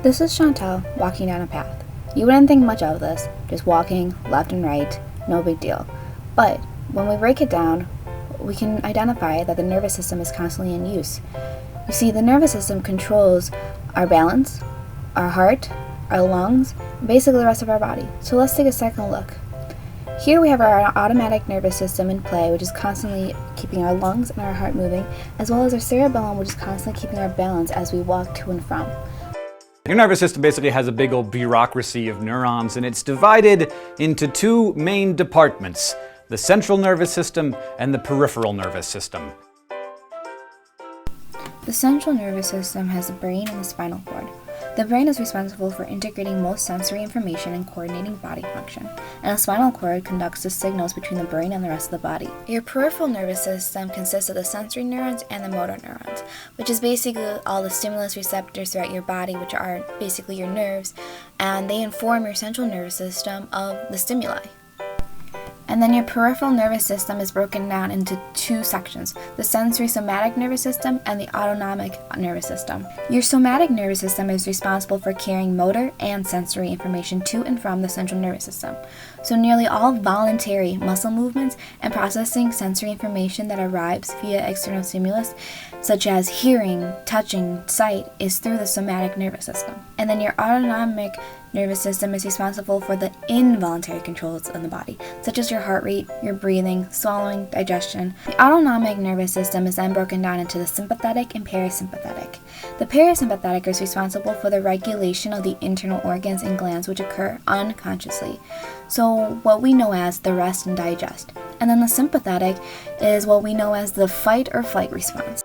This is Chantal walking down a path. You wouldn't think much of this, just walking left and right, no big deal. But when we break it down, we can identify that the nervous system is constantly in use. You see, the nervous system controls our balance, our heart, our lungs, basically the rest of our body. So let's take a second look. Here we have our automatic nervous system in play, which is constantly keeping our lungs and our heart moving, as well as our cerebellum, which is constantly keeping our balance as we walk to and from. Your nervous system basically has a big old bureaucracy of neurons, and it's divided into two main departments: the central nervous system and the peripheral nervous system. The central nervous system has the brain and the spinal cord. The brain is responsible for integrating most sensory information and coordinating body function, and the spinal cord conducts the signals between the brain and the rest of the body. Your peripheral nervous system consists of the sensory neurons and the motor neurons, which is basically all the stimulus receptors throughout your body, which are basically your nerves, and they inform your central nervous system of the stimuli. And then your peripheral nervous system is broken down into two sections: the sensory somatic nervous system and the autonomic nervous system. Your somatic nervous system is responsible for carrying motor and sensory information to and from the central nervous system. So nearly all voluntary muscle movements and processing sensory information that arrives via external stimulus, such as hearing, touching, sight, is through the somatic nervous system. And then your autonomic nervous system is responsible for the involuntary controls in the body, such as your heart rate, your breathing, swallowing, digestion. The autonomic nervous system is then broken down into the sympathetic and parasympathetic. The parasympathetic is responsible for the regulation of the internal organs and glands which occur unconsciously, so what we know as the rest and digest. And then the sympathetic is what we know as the fight or flight response.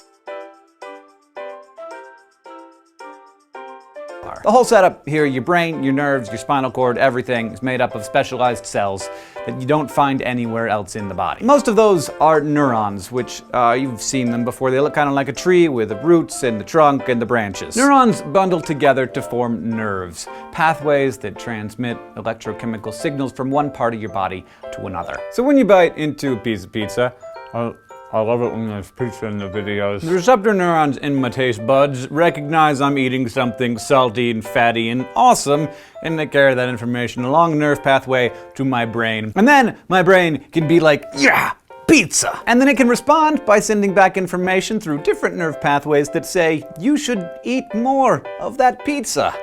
The whole setup here, your brain, your nerves, your spinal cord, everything is made up of specialized cells that you don't find anywhere else in the body. Most of those are neurons, which you've seen them before. They look kind of like a tree with the roots and the trunk and the branches. Neurons bundle together to form nerves, pathways that transmit electrochemical signals from one part of your body to another. So when you bite into a piece of pizza, I love it when there's pizza in the videos. The receptor neurons in my taste buds recognize I'm eating something salty and fatty and awesome, and they carry that information along the nerve pathway to my brain. And then my brain can be like, yeah, pizza! And then it can respond by sending back information through different nerve pathways that say, you should eat more of that pizza.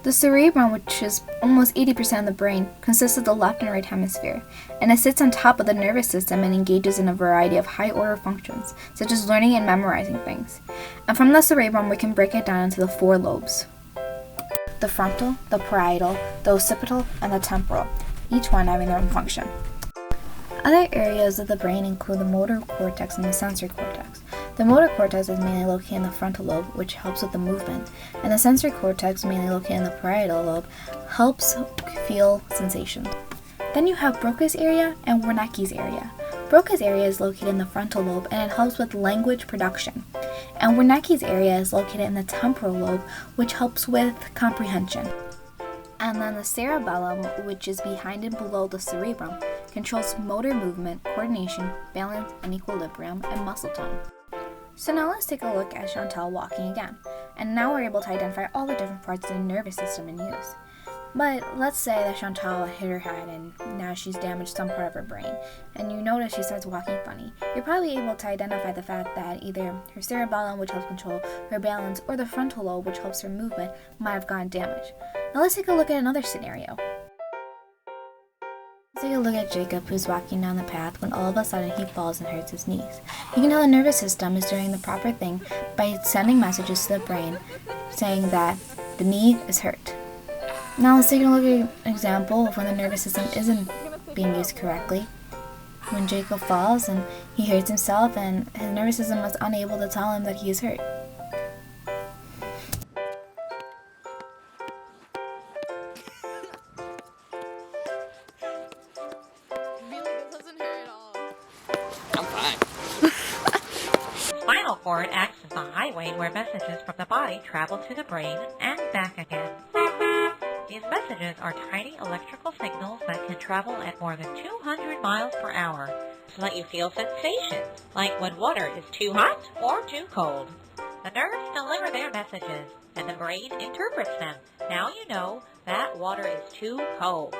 The cerebrum, which is almost 80% of the brain, consists of the left and right hemisphere, and it sits on top of the nervous system and engages in a variety of high-order functions, such as learning and memorizing things. And from the cerebrum, we can break it down into the four lobes: the frontal, the parietal, the occipital, and the temporal, each one having their own function. Other areas of the brain include the motor cortex and the sensory cortex. The motor cortex is mainly located in the frontal lobe, which helps with the movement, and the sensory cortex, mainly located in the parietal lobe, helps feel sensations. Then you have Broca's area and Wernicke's area. Broca's area is located in the frontal lobe, and it helps with language production. And Wernicke's area is located in the temporal lobe, which helps with comprehension. And then the cerebellum, which is behind and below the cerebrum, controls motor movement, coordination, balance and equilibrium, and muscle tone. So now let's take a look at Chantal walking again. And now we're able to identify all the different parts of the nervous system in use. But let's say that Chantal hit her head and now she's damaged some part of her brain, and you notice she starts walking funny. You're probably able to identify the fact that either her cerebellum, which helps control her balance, or the frontal lobe, which helps her movement, might have gotten damaged. Now let's take a look at another scenario. Let's take a look at Jacob, who's walking down the path when all of a sudden he falls and hurts his knees. You can tell the nervous system is doing the proper thing by sending messages to the brain saying that the knee is hurt. Now let's take a look at an example of when the nervous system isn't being used correctly. When Jacob falls and he hurts himself and his nervous system is unable to tell him that he is hurt. Spinal cord acts as the highway where messages from the body travel to the brain and back again. These messages are tiny electrical signals that can travel at more than 200 miles per hour to let you feel sensations, like when water is too hot or too cold. The nerves deliver their messages, and the brain interprets them. Now you know that water is too cold.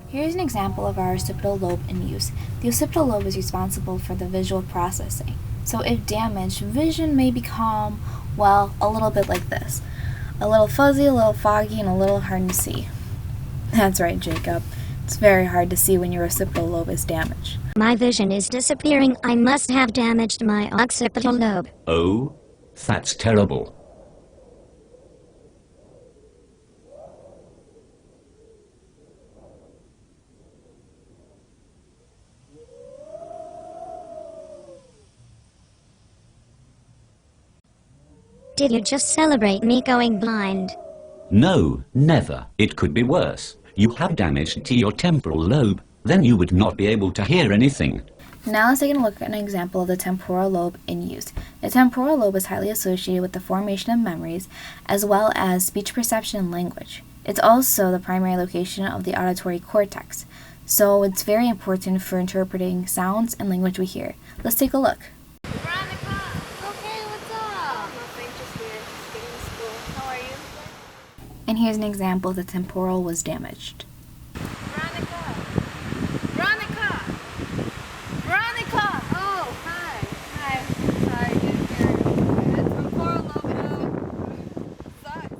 Here's an example of our occipital lobe in use. The occipital lobe is responsible for the visual processing. So if damaged, vision may become, well, a little bit like this. A little fuzzy, a little foggy, and a little hard to see. That's right, Jacob. It's very hard to see when your occipital lobe is damaged. My vision is disappearing. I must have damaged my occipital lobe. Oh, that's terrible. Did you just celebrate me going blind? No, never. It could be worse. You have damage to your temporal lobe. Then you would not be able to hear anything. Now let's take a look at an example of the temporal lobe in use. The temporal lobe is highly associated with the formation of memories, as well as speech perception and language. It's also the primary location of the auditory cortex, so it's very important for interpreting sounds and language we hear. Let's take a look. And here's an example of the temporal was damaged. Veronica! Oh, hi. Sorry, didn't hear you. The temporal lobe sucks.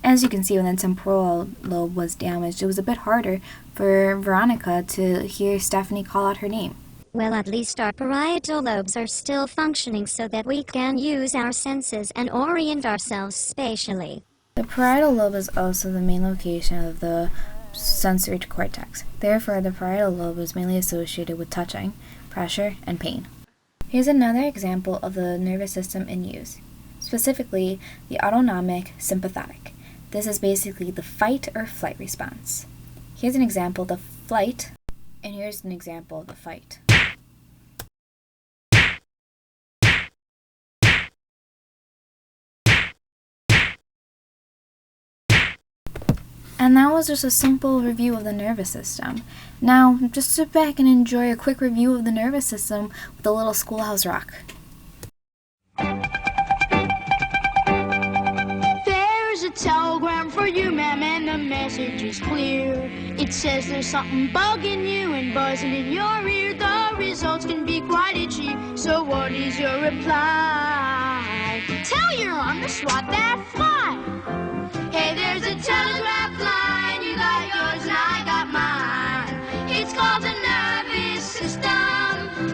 As you can see, when the temporal lobe was damaged, it was a bit harder for Veronica to hear Stephanie call out her name. Well, at least our parietal lobes are still functioning so that we can use our senses and orient ourselves spatially. The parietal lobe is also the main location of the sensory cortex. Therefore, the parietal lobe is mainly associated with touching, pressure, and pain. Here's another example of the nervous system in use, specifically the autonomic sympathetic. This is basically the fight or flight response. Here's an example of the flight, and here's an example of the fight. And that was just a simple review of the nervous system. Now, just sit back and enjoy a quick review of the nervous system with a little Schoolhouse Rock. There's a telegram for you, ma'am, and the message is clear. It says there's something bugging you and buzzing in your ear. The results can be quite itchy, so what is your reply? Tell your arm to swat that fly. Hey, there's a telegraph line, you got yours and I got mine. It's called the nervous system,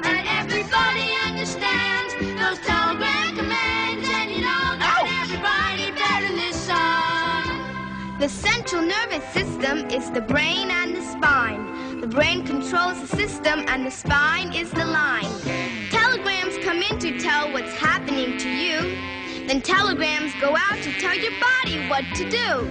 and everybody understands those telegram commands, and you know that everybody better listen. The central nervous system is the brain and the spine. The brain controls the system and the spine is the line. Telegrams come in to tell what's happening to you. Then telegrams go out to tell your body what to do.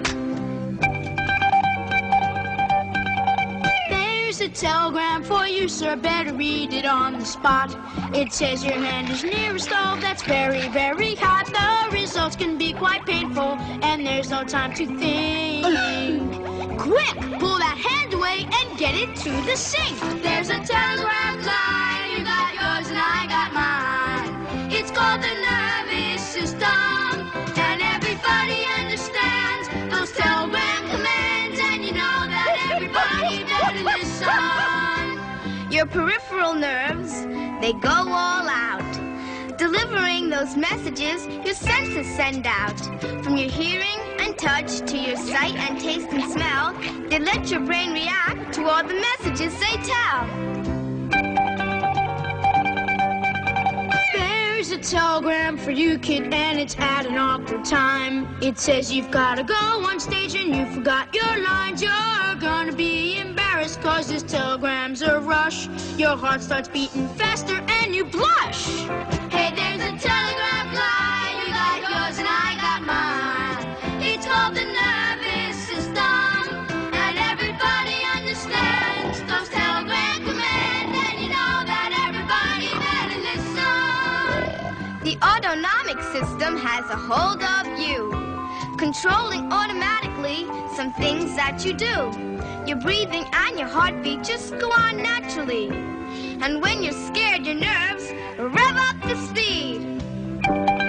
There's a telegram for you, sir, better read it on the spot. It says your hand is near a stove that's very, very hot. The results can be quite painful, and there's no time to think. Quick, pull that hand away and get it to the sink. There's a telegram line, you got yours and I got mine. It's called the nervous system, and everybody understands those telegram commands, and you know that everybody better listen. Your peripheral nerves, they go all out, delivering those messages your senses send out. From your hearing and touch to your sight and taste and smell, they let your brain react to all the messages they tell. There's a telegram for you, kid, and it's at an awkward time. It says you've gotta go on stage and you forgot your lines. You're gonna be embarrassed cause this telegram's a rush. Your heart starts beating faster and you blush. Hey, there's a telegraph line, you got yours and I got mine. It's called the nervous system, and everybody understands those telegrams. system has a hold of you, controlling automatically some things that you do. Your breathing and your heartbeat just go on naturally. And when you're scared, your nerves rev up the speed.